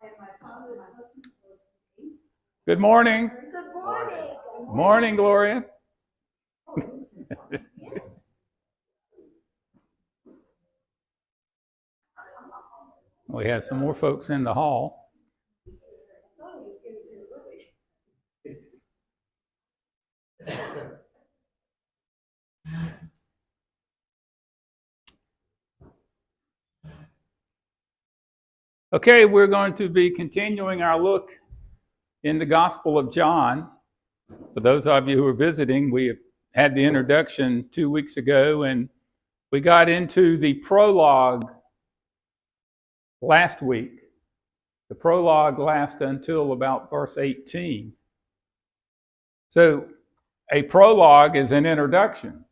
Good morning. Good morning. Morning, Gloria. We have some more folks in the hall. Okay, we're going to be continuing our look in the Gospel of John. For those of you who are visiting, we had the introduction 2 weeks ago, and we got into the prologue last week. The prologue lasts until about verse 18. So a prologue is an introduction.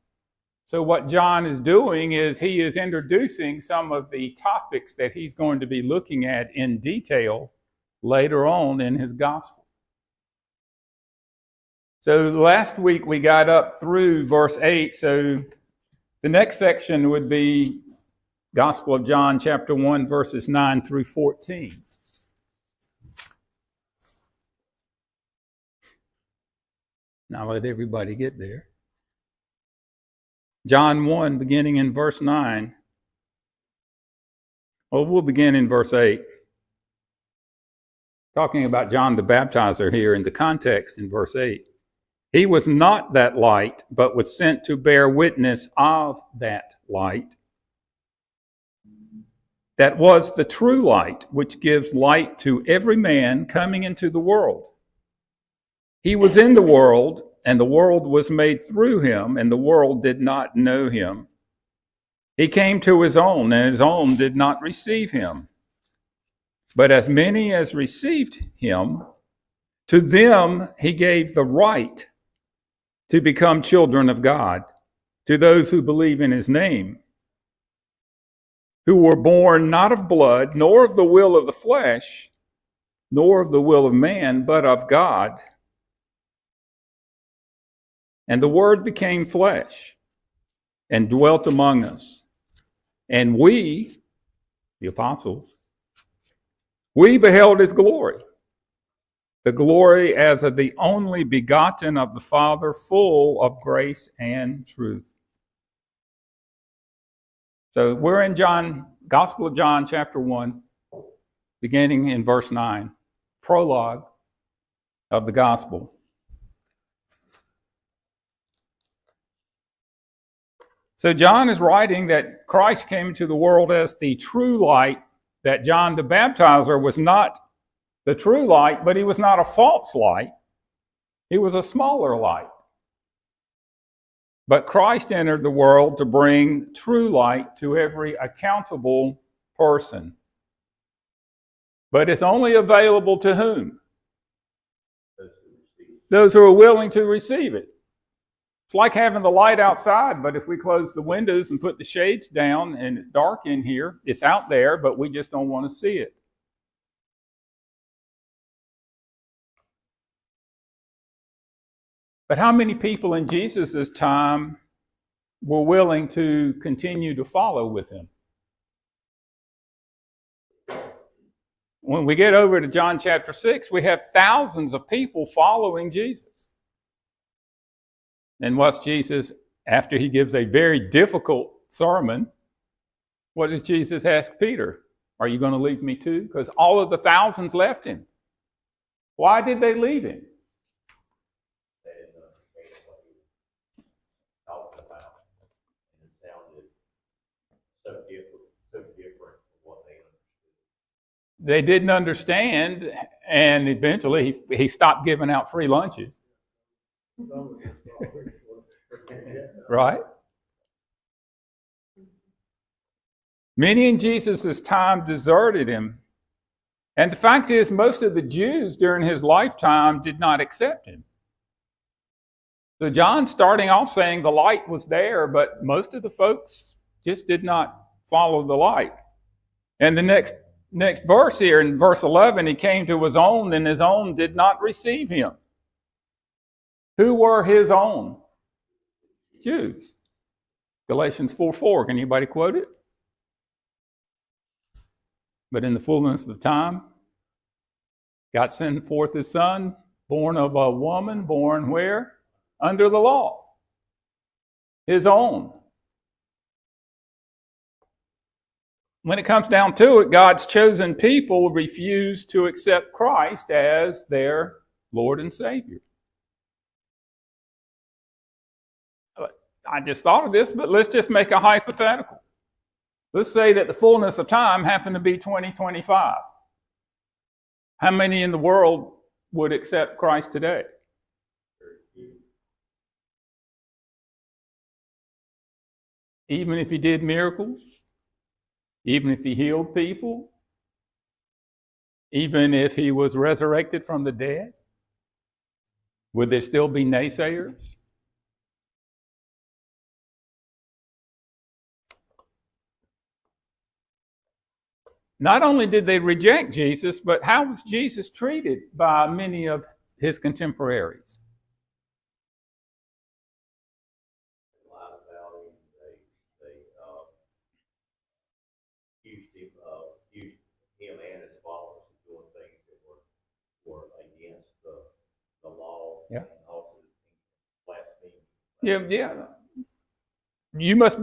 So what John is doing is he is introducing some of the topics that he's going to be looking at in detail later on in his gospel. So last week we got up through verse 8. So the next section would be Gospel of John chapter 1 verses 9 through 14. Now let everybody get there. John 1, beginning in verse 9. Well, we'll begin in verse 8. Talking about John the Baptizer here in the context in verse 8. He was not that light, but was sent to bear witness of that light. That was the true light, which gives light to every man coming into the world. He was in the world, and the world was made through him, and the world did not know him. He came to his own, and his own did not receive him. But as many as received him, to them he gave the right to become children of God, to those who believe in his name, who were born not of blood, nor of the will of the flesh, nor of the will of man, but of God. And the Word became flesh and dwelt among us. And we, the apostles, we beheld his glory, the glory as of the only begotten of the Father, full of grace and truth. So we're in Gospel of John, chapter 1, beginning in verse 9, prologue of the Gospel. So John is writing that Christ came into the world as the true light, that John the Baptizer was not the true light, but he was not a false light. He was a smaller light. But Christ entered the world to bring true light to every accountable person. But it's only available to whom? Those who are willing to receive it. It's like having the light outside, but if we close the windows and put the shades down and it's dark in here, it's out there, but we just don't want to see it. But how many people in Jesus' time were willing to continue to follow with him? When we get over to John chapter 6, we have thousands of people following Jesus. And what's Jesus, after he gives a very difficult sermon, what does Jesus ask Peter? Are you going to leave me too? Because all of the thousands left him. Why did they leave him? They didn't understand what he was talking about. And it sounded so different from what they understood. They didn't understand, and eventually he stopped giving out free lunches. Right? Many in Jesus' time deserted him. And the fact is, most of the Jews during his lifetime did not accept him. So John's starting off saying the light was there, but most of the folks just did not follow the light. And the next verse here, in verse 11, he came to his own, and his own did not receive him. Who were his own? Jews. Galatians 4:4. Can anybody quote it? But in the fullness of the time, God sent forth his son, born of a woman, born where? Under the law. His own. When it comes down to it, God's chosen people refuse to accept Christ as their Lord and Savior. I just thought of this, but let's just make a hypothetical. Let's say that the fullness of time happened to be 2025. How many in the world would accept Christ today? Even if he did miracles, even if he healed people, even if he was resurrected from the dead, would there still be naysayers? Not only did they reject Jesus, but how was Jesus treated by many of his contemporaries? They lied about him. They accused him and his followers of doing things that were against the law. Yeah. And also blasphemy. Yeah. You must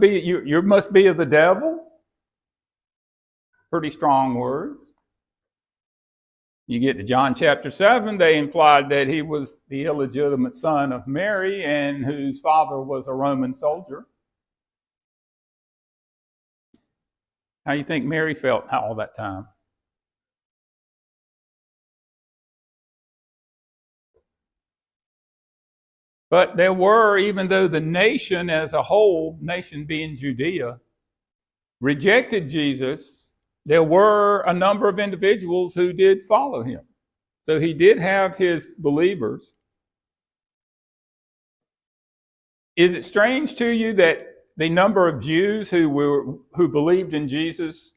be of the devil. Pretty strong words. You get to John chapter 7, they implied that he was the illegitimate son of Mary and whose father was a Roman soldier. How do you think Mary felt all that time? But there were, even though the nation as a whole, nation being Judea, rejected Jesus, there were a number of individuals who did follow him. So he did have his believers. Is it strange to you that the number of Jews who believed in Jesus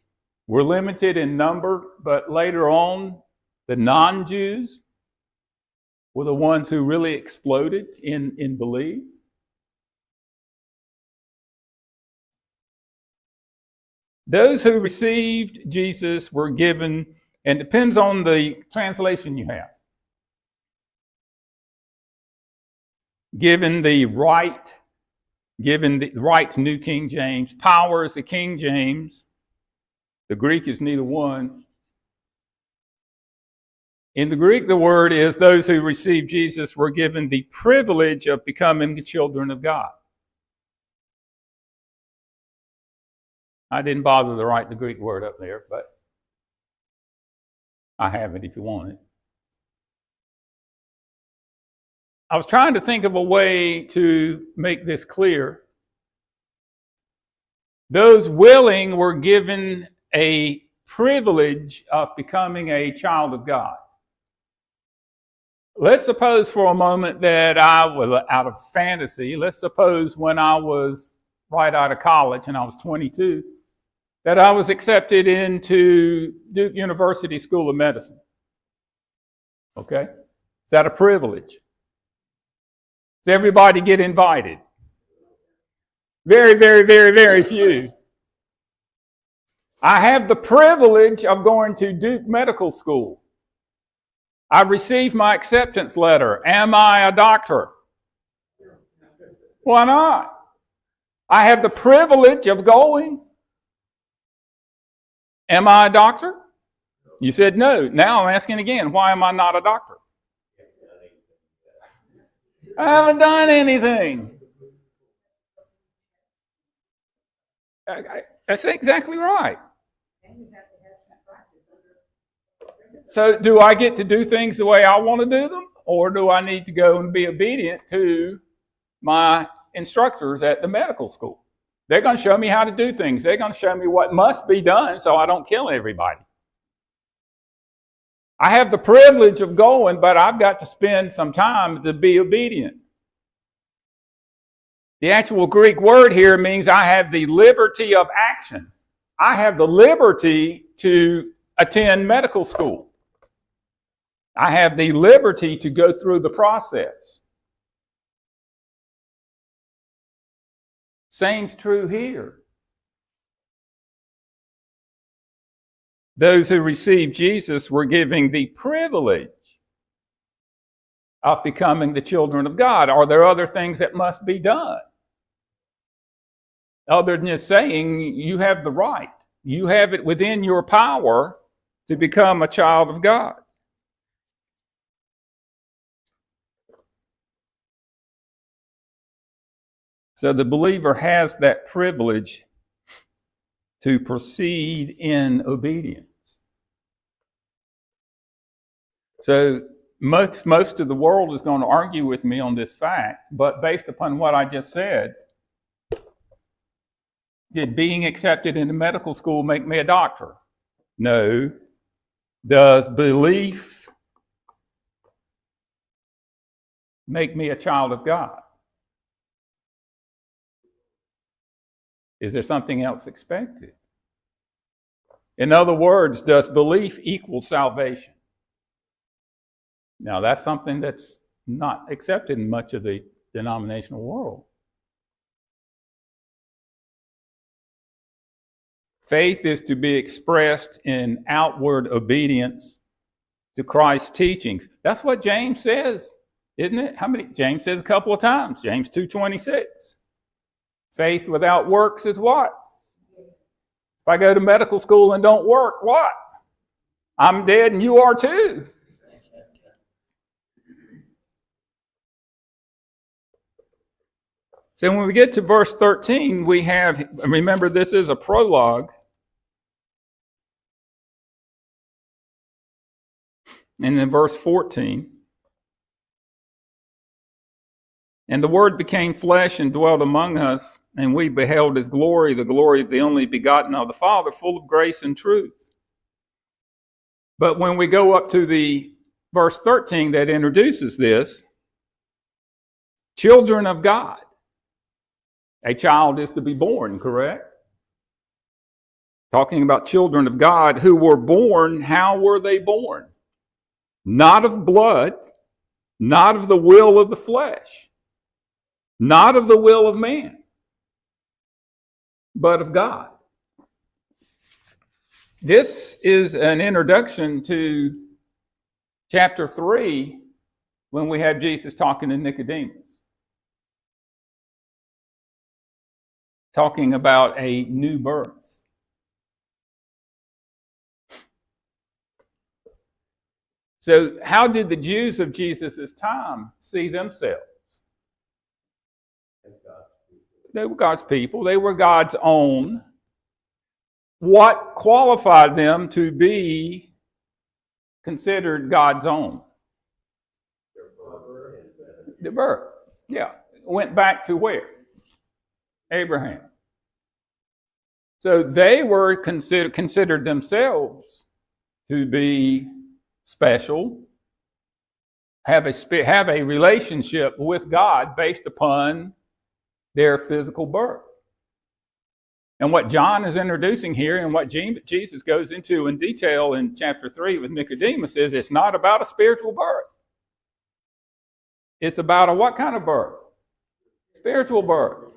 were limited in number, but later on the non-Jews were the ones who really exploded in belief? Those who received Jesus were given, and it depends on the translation you have, given the right, New King James, power is the King James. The Greek is neither one. In the Greek, the word is those who received Jesus were given the privilege of becoming the children of God. I didn't bother to write the Greek word up there, but I have it if you want it. I was trying to think of a way to make this clear. Those willing were given a privilege of becoming a child of God. Let's suppose for a moment that I was out of fantasy. Let's suppose when I was right out of college and I was 22, that I was accepted into Duke University School of Medicine. Okay? Is that a privilege? Does everybody get invited? Very, very, very, very few. I have the privilege of going to Duke Medical School. I received my acceptance letter. Am I a doctor? Why not? I have the privilege of going. Am I a doctor? You said no. Now I'm asking again, why am I not a doctor? I haven't done anything. That's exactly right. So do I get to do things the way I want to do them? Or do I need to go and be obedient to my instructors at the medical school? They're going to show me how to do things. They're going to show me what must be done so I don't kill everybody. I have the privilege of going, but I've got to spend some time to be obedient. The actual Greek word here means I have the liberty of action. I have the liberty to attend medical school. I have the liberty to go through the process. Same. Same's true here. Those who received Jesus were giving the privilege of becoming the children of God. Are there other things that must be done? Other than just saying you have the right. You have it within your power to become a child of God. So the believer has that privilege to proceed in obedience. So most of the world is going to argue with me on this fact, but based upon what I just said, did being accepted into medical school make me a doctor? No. Does belief make me a child of God? Is there something else expected? In other words, does belief equal salvation? Now, that's something that's not accepted in much of the denominational world. Faith is to be expressed in outward obedience to Christ's teachings. That's what James says, isn't it? James says a couple of times. James 2:26. Faith without works is what? If I go to medical school and don't work, what? I'm dead and you are too. So when we get to verse 13, we have, remember this is a prologue. And then verse 14. And the Word became flesh and dwelt among us, and we beheld his glory, the glory of the only begotten of the Father, full of grace and truth. But when we go up to the verse 13 that introduces this, children of God. A child is to be born, correct? Talking about children of God who were born, how were they born? Not of blood, not of the will of the flesh, not of the will of man, but of God. This is an introduction to chapter 3 when we have Jesus talking to Nicodemus, talking about a new birth. So how did the Jews of Jesus' time see themselves? They were God's people. They were God's own. What qualified them to be considered God's own? The birth. Yeah. Went back to where? Abraham. So they were considered themselves to be special, have a relationship with God based upon their physical birth. And what John is introducing here and what Jesus goes into in detail in chapter 3 with Nicodemus is it's not about a spiritual birth. It's about a what kind of birth? Spiritual birth.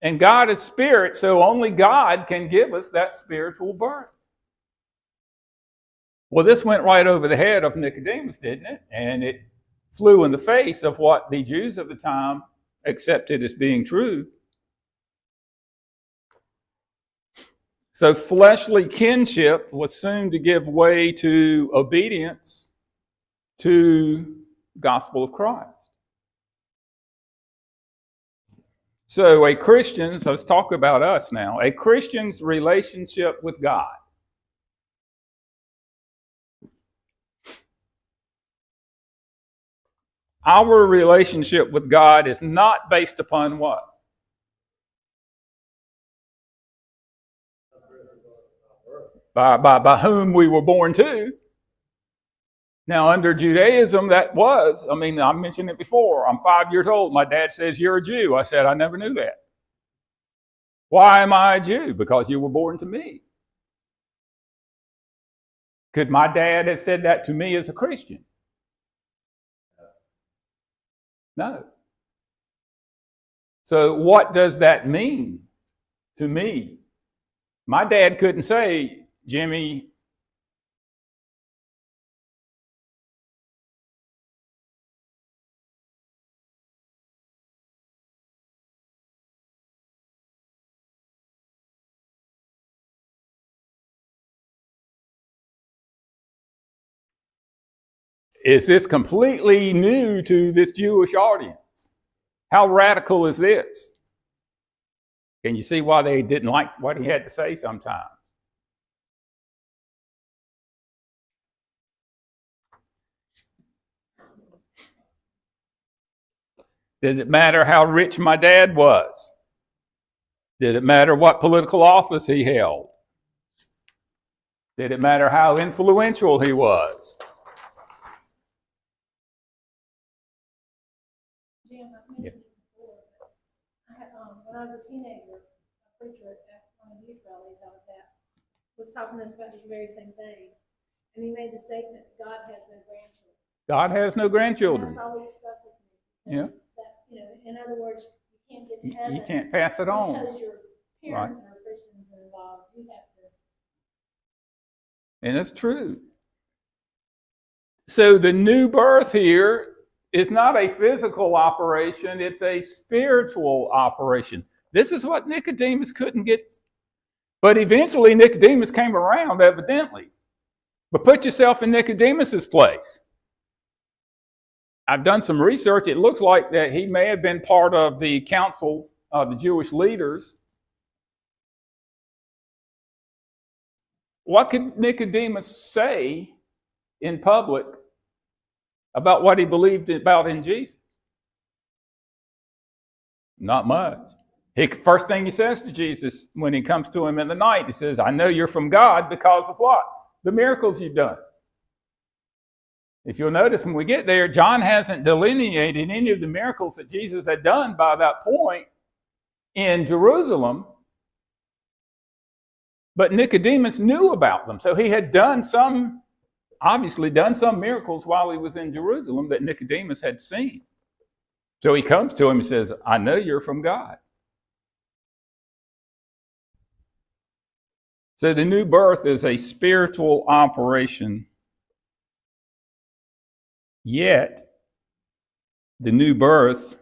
And God is spirit, so only God can give us that spiritual birth. Well, this went right over the head of Nicodemus, didn't it? And it flew in the face of what the Jews of the time accepted as being true. So fleshly kinship was soon to give way to obedience to the gospel of Christ. So a Christian's, let's talk about us now, a Christian's relationship with God. Our relationship with God is not based upon what? By whom we were born to. Now, under Judaism, that was, I mentioned it before. I'm 5 years old. My dad says, "You're a Jew." I said, "I never knew that." Why am I a Jew? Because you were born to me. Could my dad have said that to me as a Christian? No. So what does that mean to me? My dad couldn't say, Jimmy, is this completely new to this Jewish audience? How radical is this? Can you see why they didn't like what he had to say sometimes? Does it matter how rich my dad was? Did it matter what political office he held? Did it matter how influential he was? Jim, I've mentioned it before. When I was a teenager, a preacher at one of the youth rallies I was at was talking to us about this very same thing. And he made the statement, God has no grandchildren. God has no grandchildren. And that's always stuck with me. Yeah. That, in other words, you can't get to heaven. You can't pass it on. Because your parents are Christians and involved. You have to. And that's true. So the new birth here is not a physical operation, it's a spiritual operation. This is what Nicodemus couldn't get. But eventually Nicodemus came around, evidently. But put yourself in Nicodemus's place. I've done some research. It looks like that he may have been part of the council of the Jewish leaders. What could Nicodemus say in public about what he believed about in Jesus? Not much. First thing he says to Jesus when he comes to him in the night, he says, I know you're from God because of what? The miracles you've done. If you'll notice when we get there, John hasn't delineated any of the miracles that Jesus had done by that point in Jerusalem. But Nicodemus knew about them. So he had obviously done some miracles while he was in Jerusalem that Nicodemus had seen. So he comes to him and says, I know you're from God. So the new birth is a spiritual operation. Yet, the new birth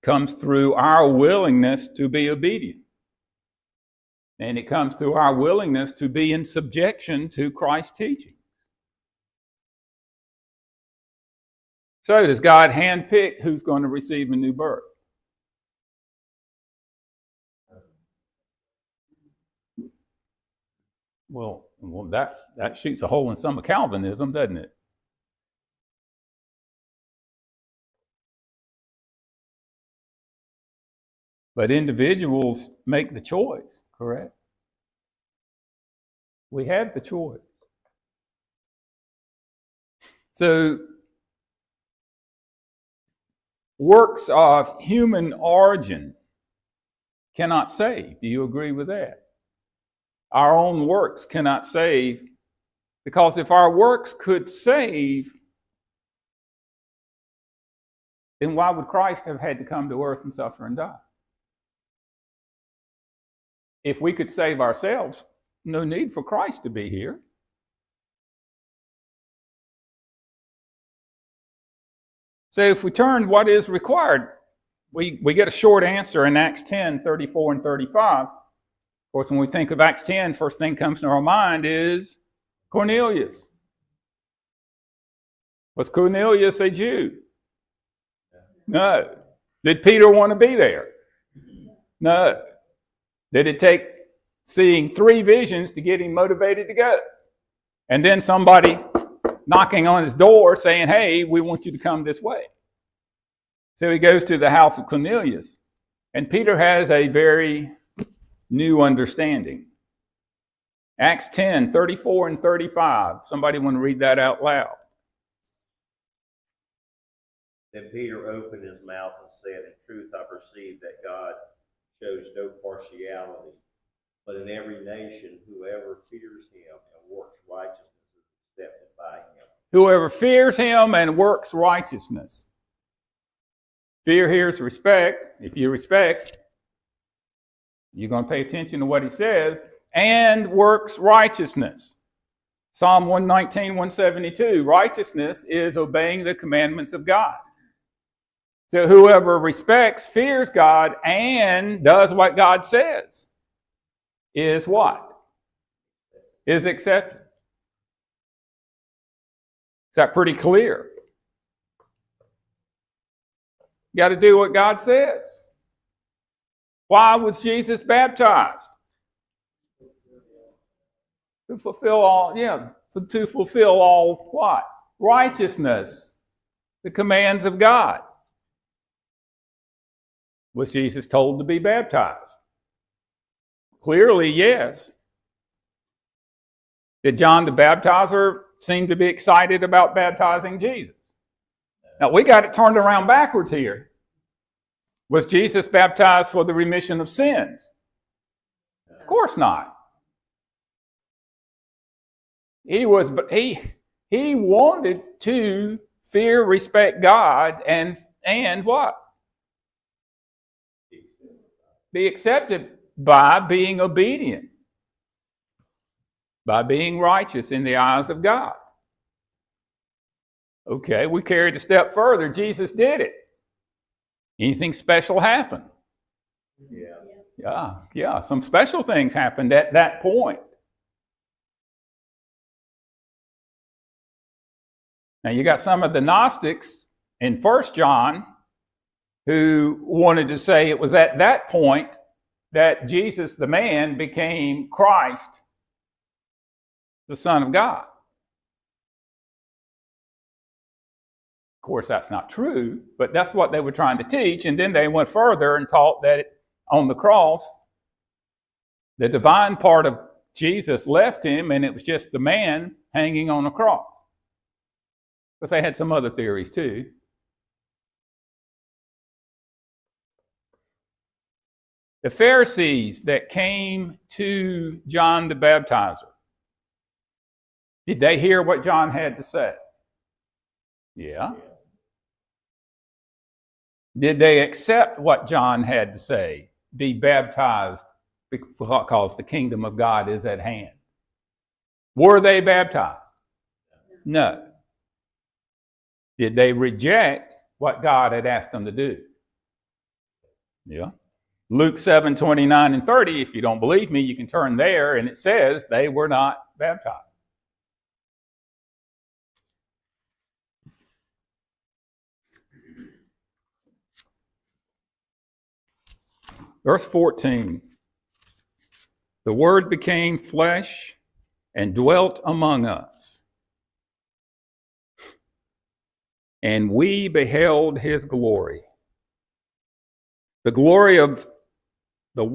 comes through our willingness to be obedient. And it comes through our willingness to be in subjection to Christ's teachings. So does God handpick who's going to receive a new birth? Well, that shoots a hole in some of Calvinism, doesn't it? But individuals make the choice, correct? We have the choice. So, works of human origin cannot save. Do you agree with that? Our own works cannot save, because if our works could save, then why would Christ have had to come to earth and suffer and die? If we could save ourselves, no need for Christ to be here. So if we turn what is required, we get a short answer in Acts 10, 34 and 35. Of course, when we think of Acts 10, first thing comes to our mind is Cornelius. Was Cornelius a Jew? No. Did Peter want to be there? No. Did it take seeing 3 visions to get him motivated to go? And then somebody knocking on his door saying, hey, we want you to come this way. So he goes to the house of Cornelius. And Peter has a very new understanding. Acts 10, 34 and 35. Somebody want to read that out loud? Then Peter opened his mouth and said, in truth, I perceive that God shows no partiality, but in every nation, whoever fears him and works righteousness is accepted by him. Whoever fears him and works righteousness. Fear here is respect. If you respect, you're going to pay attention to what he says. and works righteousness. Psalm 119, 172, righteousness is obeying the commandments of God. So whoever respects, fears God, and does what God says is what? Is accepted. Is that pretty clear? You got to do what God says. Why was Jesus baptized? To fulfill all, to fulfill all what? Righteousness. The commands of God. Was Jesus told to be baptized? Clearly, yes. Did John the Baptizer seem to be excited about baptizing Jesus? Now, we got it turned around backwards here. Was Jesus baptized for the remission of sins? Of course not. He wanted to fear, respect God, and what? Be accepted by being obedient, by being righteous in the eyes of God. Okay, we carried a step further. Jesus did it. Anything special happened? Yeah. Some special things happened at that point. Now, you got some of the Gnostics in 1 John who wanted to say it was at that point that Jesus, the man, became Christ, the Son of God. Of course, that's not true, but that's what they were trying to teach. And then they went further and taught that on the cross, the divine part of Jesus left him, and it was just the man hanging on the cross. Because they had some other theories too. The Pharisees that came to John the Baptizer, did they hear what John had to say? Yeah. Did they accept what John had to say? Be baptized because the kingdom of God is at hand. Were they baptized? No. Did they reject what God had asked them to do? Yeah. Luke 7, 29 and 30, if you don't believe me, you can turn there, and it says they were not baptized. Verse 14, the Word became flesh and dwelt among us, and we beheld his glory. The glory of the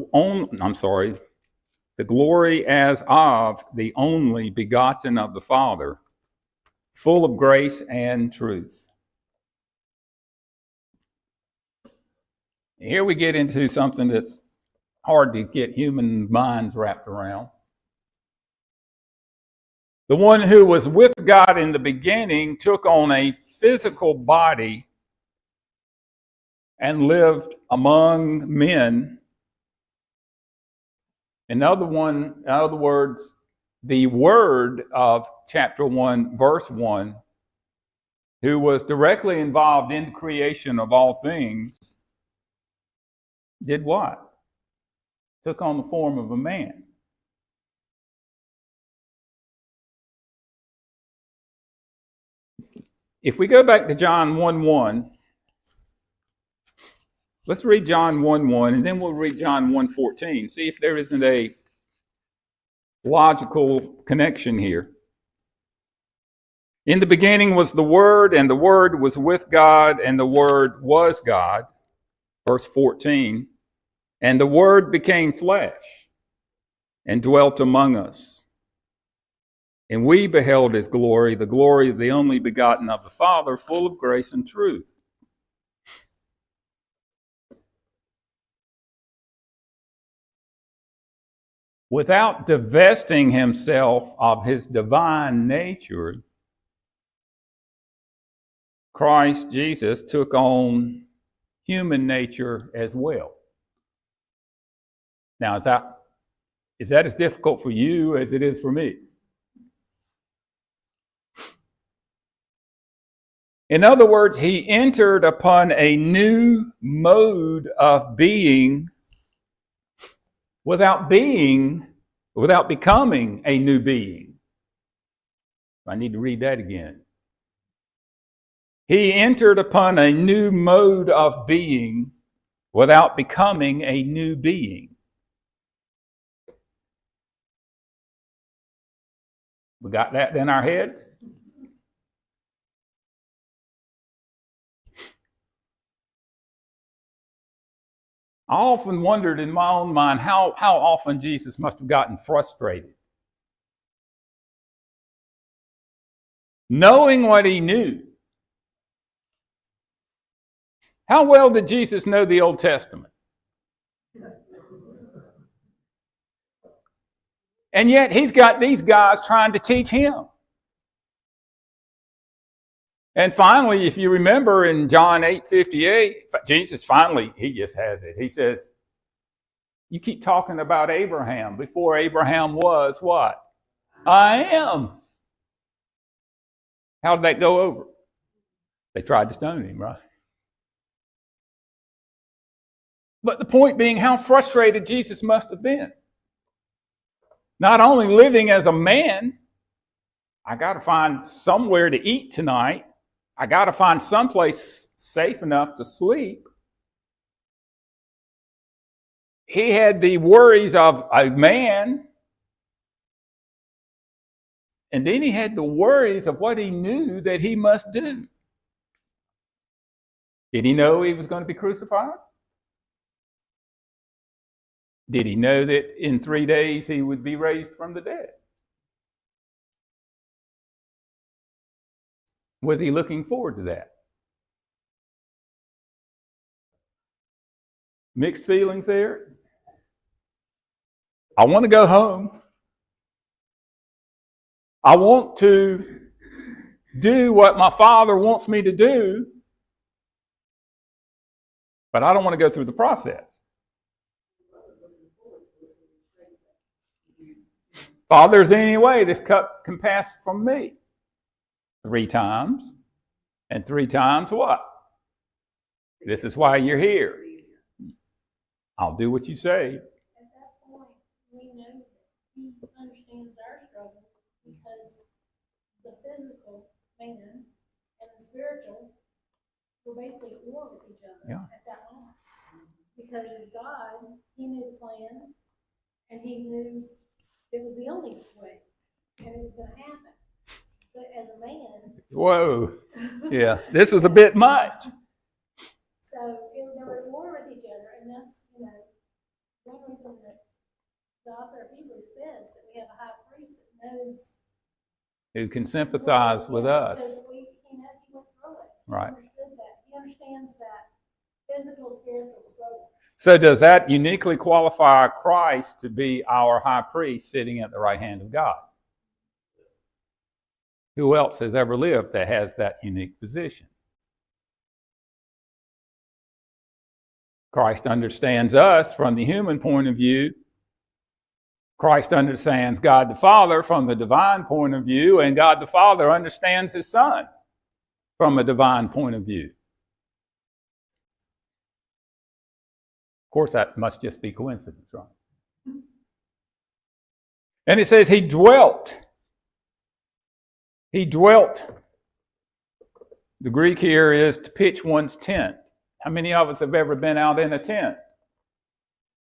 glory as of the only begotten of the Father, full of grace and truth. Here we get into something that's hard to get human minds wrapped around. The one who was with God in the beginning took on a physical body and lived among men. In other words, the Word of chapter 1, verse 1, who was directly involved in the creation of all things, did what? Took on the form of a man. If we go back to John 1:1, let's read John 1:1, and then we'll read John 1:14. See if there isn't a logical connection here. In the beginning was the Word, and the Word was with God, and the Word was God. Verse 14, and the Word became flesh and dwelt among us. And we beheld his glory, the glory of the only begotten of the Father, full of grace and truth. Without divesting himself of his divine nature, Christ Jesus took on human nature as well. Now, is that Is that as difficult for you as it is for me? In other words, he entered upon a new mode of being without becoming a new being. I need to read that again. He entered upon a new mode of being without becoming a new being. We got that in our heads? I often wondered in my own mind how often Jesus must have gotten frustrated. Knowing what he knew. How well did Jesus know the Old Testament? And yet he's got these guys trying to teach him. And finally, if you remember in John 8:58, Jesus finally, he just has it. He says, you keep talking about Abraham. Before Abraham was what? I am. How did that go over? They tried to stone him, right? But the point being, how frustrated Jesus must have been. Not only living as a man, I got to find somewhere to eat tonight. I got to find someplace safe enough to sleep. He had the worries of a man. And then he had the worries of what he knew that he must do. Did he know he was going to be crucified? Did he know that in 3 days he would be raised from the dead? Was he looking forward to that? Mixed feelings there. I want to go home. I want to do what my Father wants me to do, but I don't want to go through the process. Father, is there any way this cup can pass from me? 3 times. And 3 times what? This is why you're here. I'll do what you say. At that point, we know that he understands our struggles because the physical man and the spiritual were basically at war with each other at that moment. Because as God, he knew the plan and he knew it was the only way and it was going to happen. But as a man... Whoa. Yeah, this was a bit much. So they were at war with each other, and that's, one reason that the author of Hebrews says that we have a high priest that knows... Who can sympathize with us. Because he went through it. Right. He understood that. He understands that physical, spiritual struggle. So does that uniquely qualify Christ to be our high priest sitting at the right hand of God? Who else has ever lived that has that unique position? Christ understands us from the human point of view. Christ understands God the Father from the divine point of view, and God the Father understands his Son from a divine point of view. Of course, that must just be coincidence, right? And it says he dwelt. He dwelt. The Greek here is to pitch one's tent. How many of us have ever been out in a tent?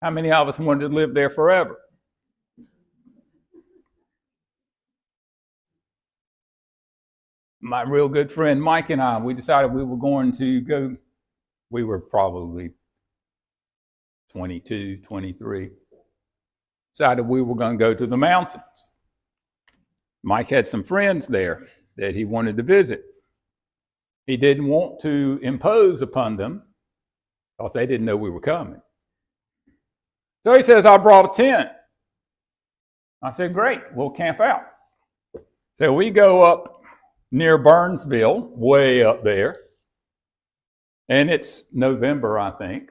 How many of us wanted to live there forever? My real good friend Mike and I, we decided we were going to go, we were probably 22, 23, decided we were going to go to the mountains. Mike had some friends there that he wanted to visit. He didn't want to impose upon them because they didn't know we were coming. So he says, I brought a tent. I said, great, we'll camp out. So we go up near Burnsville, way up there. And it's November, I think.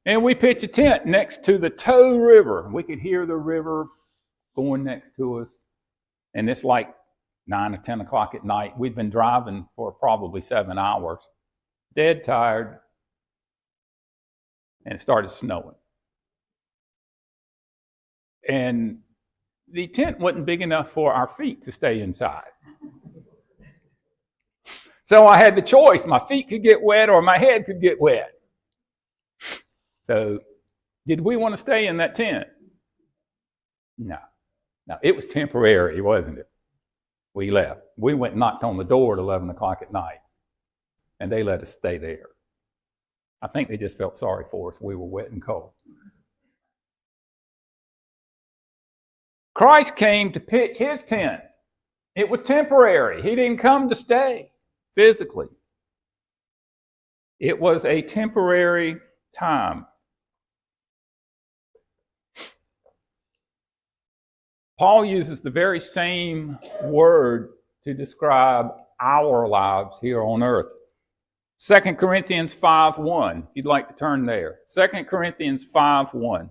And we pitch a tent next to the Tow River. We could hear the river going next to us. And it's like 9 or 10 o'clock at night. We'd been driving for probably 7 hours, dead tired, and it started snowing. And the tent wasn't big enough for our feet to stay inside. So I had the choice. My feet could get wet or my head could get wet. So did we want to stay in that tent? No. No, it was temporary, wasn't it? We left. We went and knocked on the door at 11 o'clock at night, and they let us stay there. I think they just felt sorry for us. We were wet and cold. Christ came to pitch his tent. It was temporary. He didn't come to stay physically. It was a temporary time. Paul uses the very same word to describe our lives here on earth. 2 Corinthians 5:1, if you'd like to turn there. 2 Corinthians 5:1.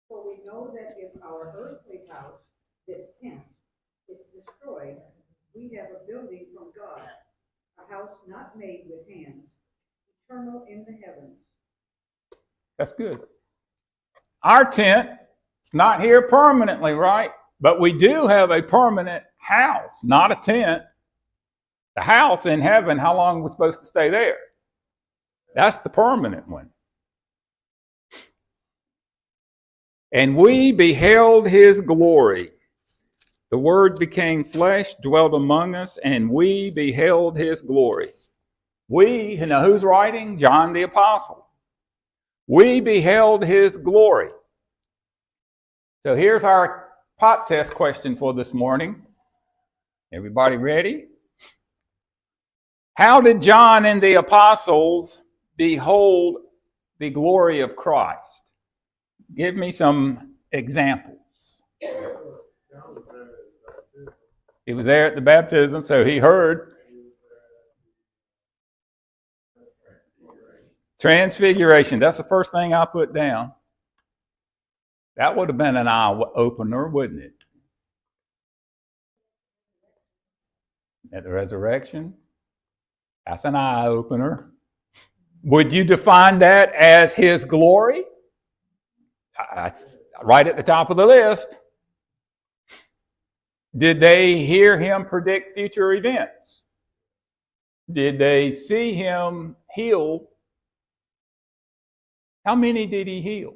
For we know that if our earthly house, this tent, is destroyed, we have a building from God, a house not made with hands, eternal in the heavens. That's good. Our tent is not here permanently, right? But we do have a permanent house, not a tent. The house in heaven, how long are we supposed to stay there? That's the permanent one. And we beheld his glory. The Word became flesh, dwelt among us, and we beheld his glory. We, you know who's writing? John the Apostle. We beheld his glory. So here's our pop test question for this morning. Everybody ready? How did John and the apostles behold the glory of Christ? Give me some examples. He was there at the baptism, so he heard. Transfiguration, that's the first thing I put down. That would have been an eye-opener, wouldn't it? At the resurrection, that's an eye-opener. Would you define that as his glory? That's right at the top of the list. Did they hear him predict future events? Did they see him heal? How many did he heal?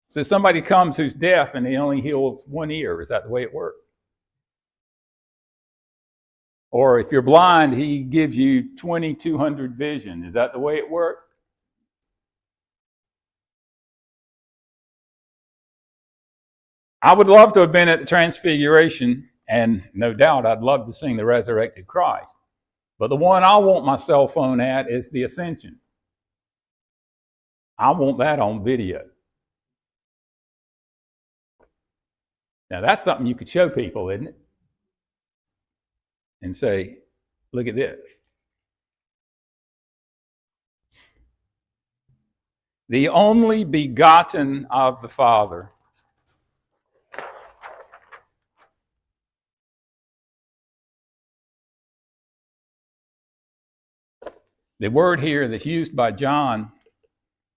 So somebody comes who's deaf and he only heals one ear. Is that the way it works? Or if you're blind, he gives you 2200 vision. Is that the way it works? I would love to have been at the Transfiguration, and no doubt I'd love to sing the resurrected Christ. But the one I want my cell phone at is the Ascension. I want that on video. Now that's something you could show people, isn't it? And say, look at this. The only begotten of the Father. The word here that's used by John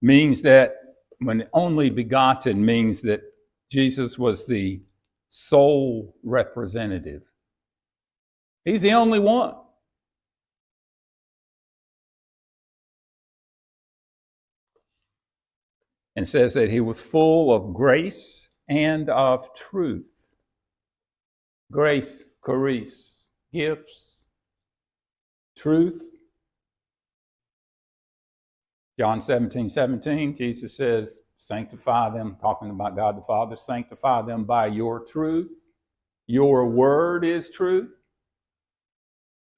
means that when only begotten means that Jesus was the sole representative. He's the only one. And says that he was full of grace and of truth. Grace, charis, gifts, truth. John 17:17, Jesus says, sanctify them, talking about God the Father, sanctify them by your truth. Your word is truth.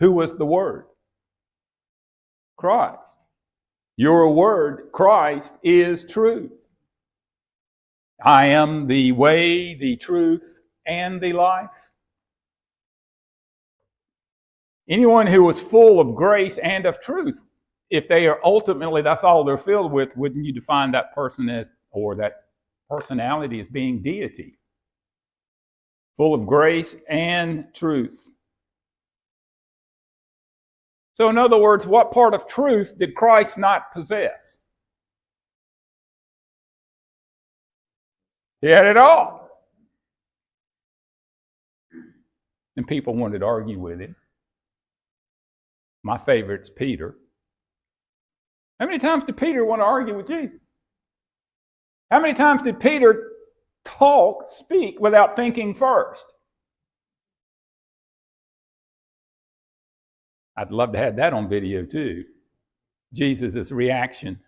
Who was the word? Christ. Your word, Christ, is truth. I am the way, the truth, and the life. Anyone who was full of grace and of truth, if they are ultimately, that's all they're filled with, wouldn't you define that person as, or that personality as being deity? Full of grace and truth. So in other words, what part of truth did Christ not possess? He had it all. And people wanted to argue with him. My favorite's Peter. How many times did Peter want to argue with Jesus? How many times did Peter speak without thinking first? I'd love to have that on video too. Jesus' reaction.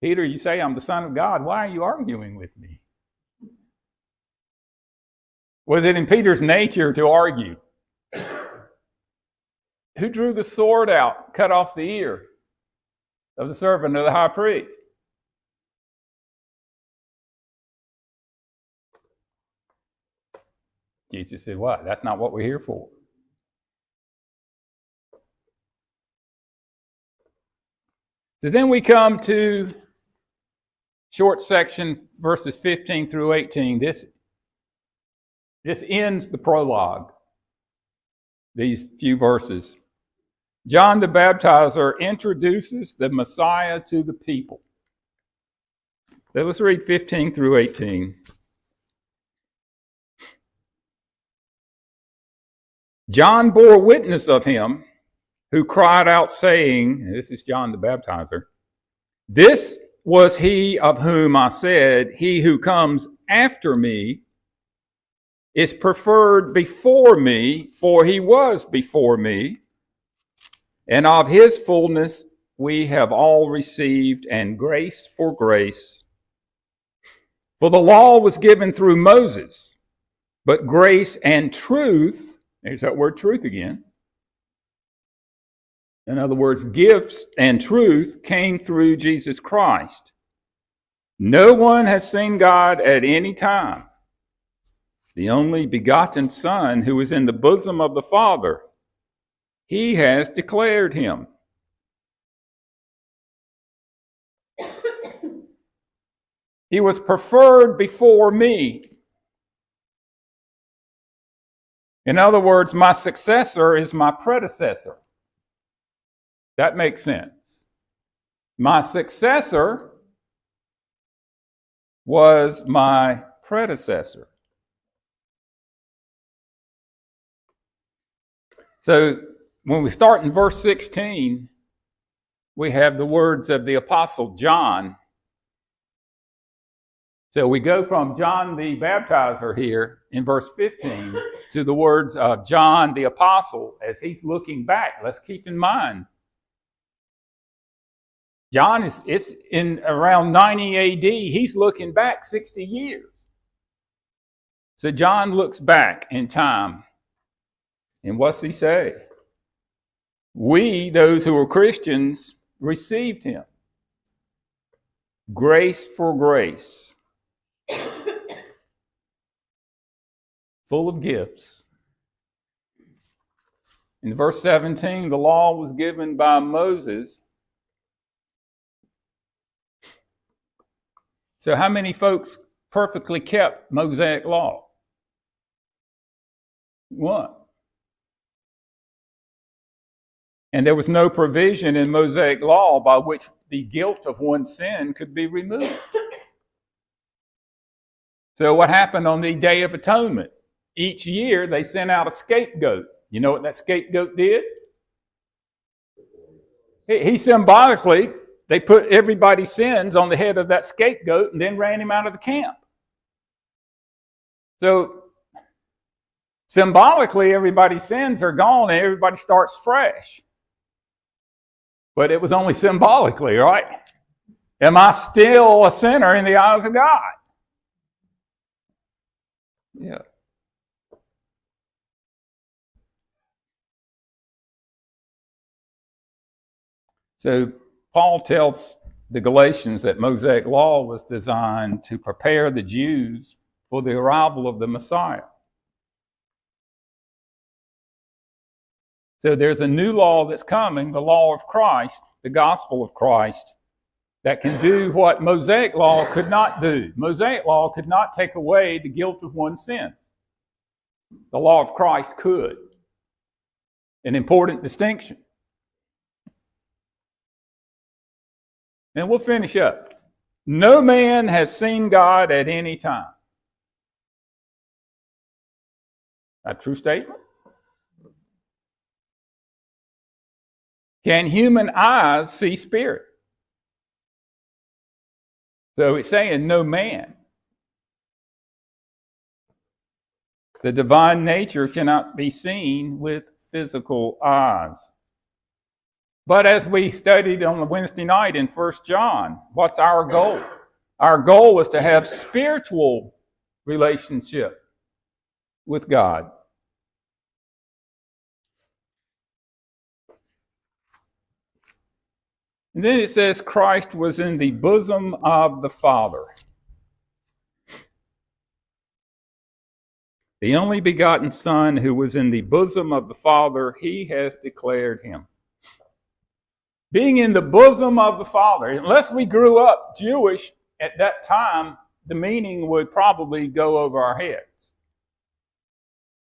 Peter, you say I'm the Son of God. Why are you arguing with me? Was it in Peter's nature to argue? Who drew the sword out, cut off the ear of the servant of the high priest? Jesus said, what? That's not what we're here for. So then we come to short section, verses 15 through 18. This ends the prologue, these few verses. John the Baptizer introduces the Messiah to the people. So let's read 15 through 18. John bore witness of him, who cried out, saying, and this is John the Baptizer, this was he of whom I said, he who comes after me is preferred before me, for he was before me. And of his fullness we have all received, and grace for grace. For the law was given through Moses, but grace and truth, there's that word truth again. In other words, gifts and truth came through Jesus Christ. No one has seen God at any time. The only begotten Son, who is in the bosom of the Father, he has declared him. He was preferred before me. In other words, my successor is my predecessor. That makes sense. My successor was my predecessor. So when we start in verse 16, we have the words of the Apostle John. So we go from John the Baptizer here in verse 15 to the words of John the Apostle as he's looking back. Let's keep in mind, John it's in around 90 AD. He's looking back 60 years. So John looks back in time. And what's he say? We, those who are Christians, received him. Grace for grace. Full of gifts. In verse 17, the law was given by Moses. So how many folks perfectly kept Mosaic law? One. And there was no provision in Mosaic law by which the guilt of one's sin could be removed. So what happened on the Day of Atonement? Each year they sent out a scapegoat. You know what that scapegoat did? He symbolically, they put everybody's sins on the head of that scapegoat and then ran him out of the camp. So symbolically, everybody's sins are gone and everybody starts fresh. But it was only symbolically, right? Am I still a sinner in the eyes of God? Yeah. So Paul tells the Galatians that Mosaic law was designed to prepare the Jews for the arrival of the Messiah. So there's a new law that's coming, the law of Christ, the gospel of Christ, that can do what Mosaic law could not do. Mosaic law could not take away the guilt of one's sins. The law of Christ could. An important distinction. And we'll finish up. No man has seen God at any time. A true statement? Can human eyes see spirit? So it's saying no man. The divine nature cannot be seen with physical eyes. But as we studied on the Wednesday night in 1 John, what's our goal? Our goal was to have spiritual relationship with God. And then it says Christ was in the bosom of the Father. The only begotten Son who was in the bosom of the Father, he has declared him. Being in the bosom of the Father, unless we grew up Jewish at that time, the meaning would probably go over our heads.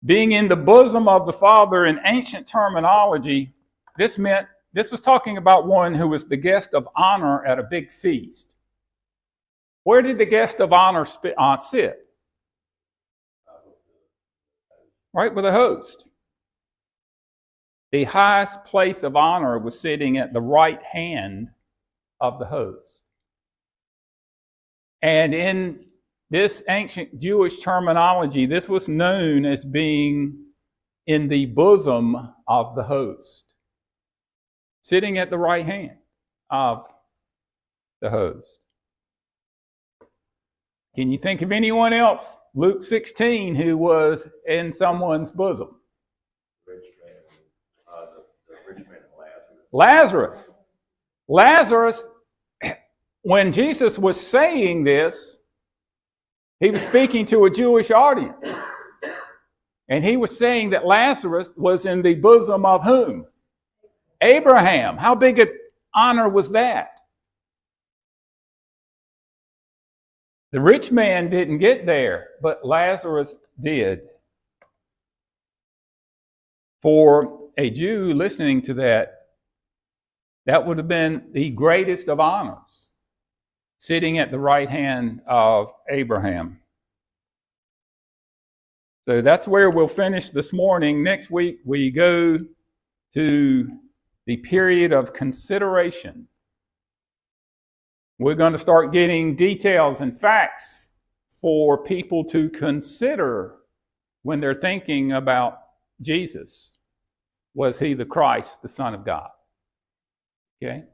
Being in the bosom of the Father in ancient terminology, this was talking about one who was the guest of honor at a big feast. Where did the guest of honor sit? Right with the host. The highest place of honor was sitting at the right hand of the host. And in this ancient Jewish terminology, this was known as being in the bosom of the host, sitting at the right hand of the host. Can you think of anyone else, Luke 16, who was in someone's bosom? The rich man and Lazarus. Lazarus, when Jesus was saying this, he was speaking to a Jewish audience. And he was saying that Lazarus was in the bosom of whom? Abraham. How big an honor was that? The rich man didn't get there, but Lazarus did. For a Jew listening to that, that would have been the greatest of honors, sitting at the right hand of Abraham. So that's where we'll finish this morning. Next week, we go to the period of consideration. We're going to start getting details and facts for people to consider when they're thinking about Jesus. Was he the Christ, the Son of God? Okay?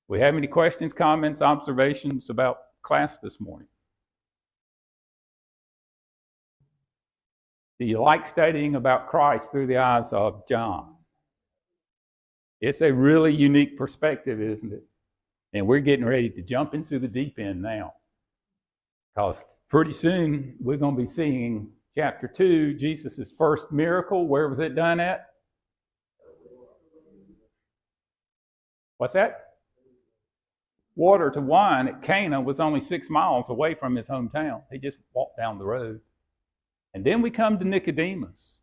We have any questions, comments, observations about class this morning? Do you like studying about Christ through the eyes of John? It's a really unique perspective, isn't it? And we're getting ready to jump into the deep end now. Because pretty soon we're going to be seeing chapter 2, Jesus' first miracle. Where was it done at? What's that? Water to wine at Cana was only 6 miles away from his hometown. He just walked down the road. And then we come to Nicodemus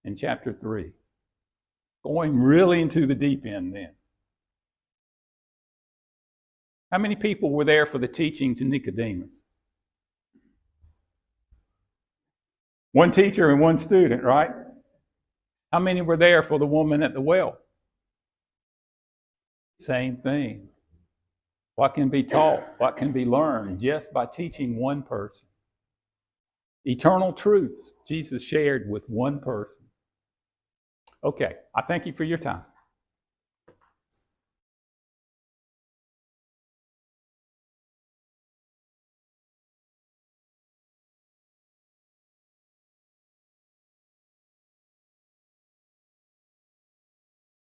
in chapter 3. Going really into the deep end then. How many people were there for the teaching to Nicodemus? One teacher and one student, right? How many were there for the woman at the well? Same thing. What can be taught? What can be learned just by teaching one person? Eternal truths Jesus shared with one person. Okay, I thank you for your time.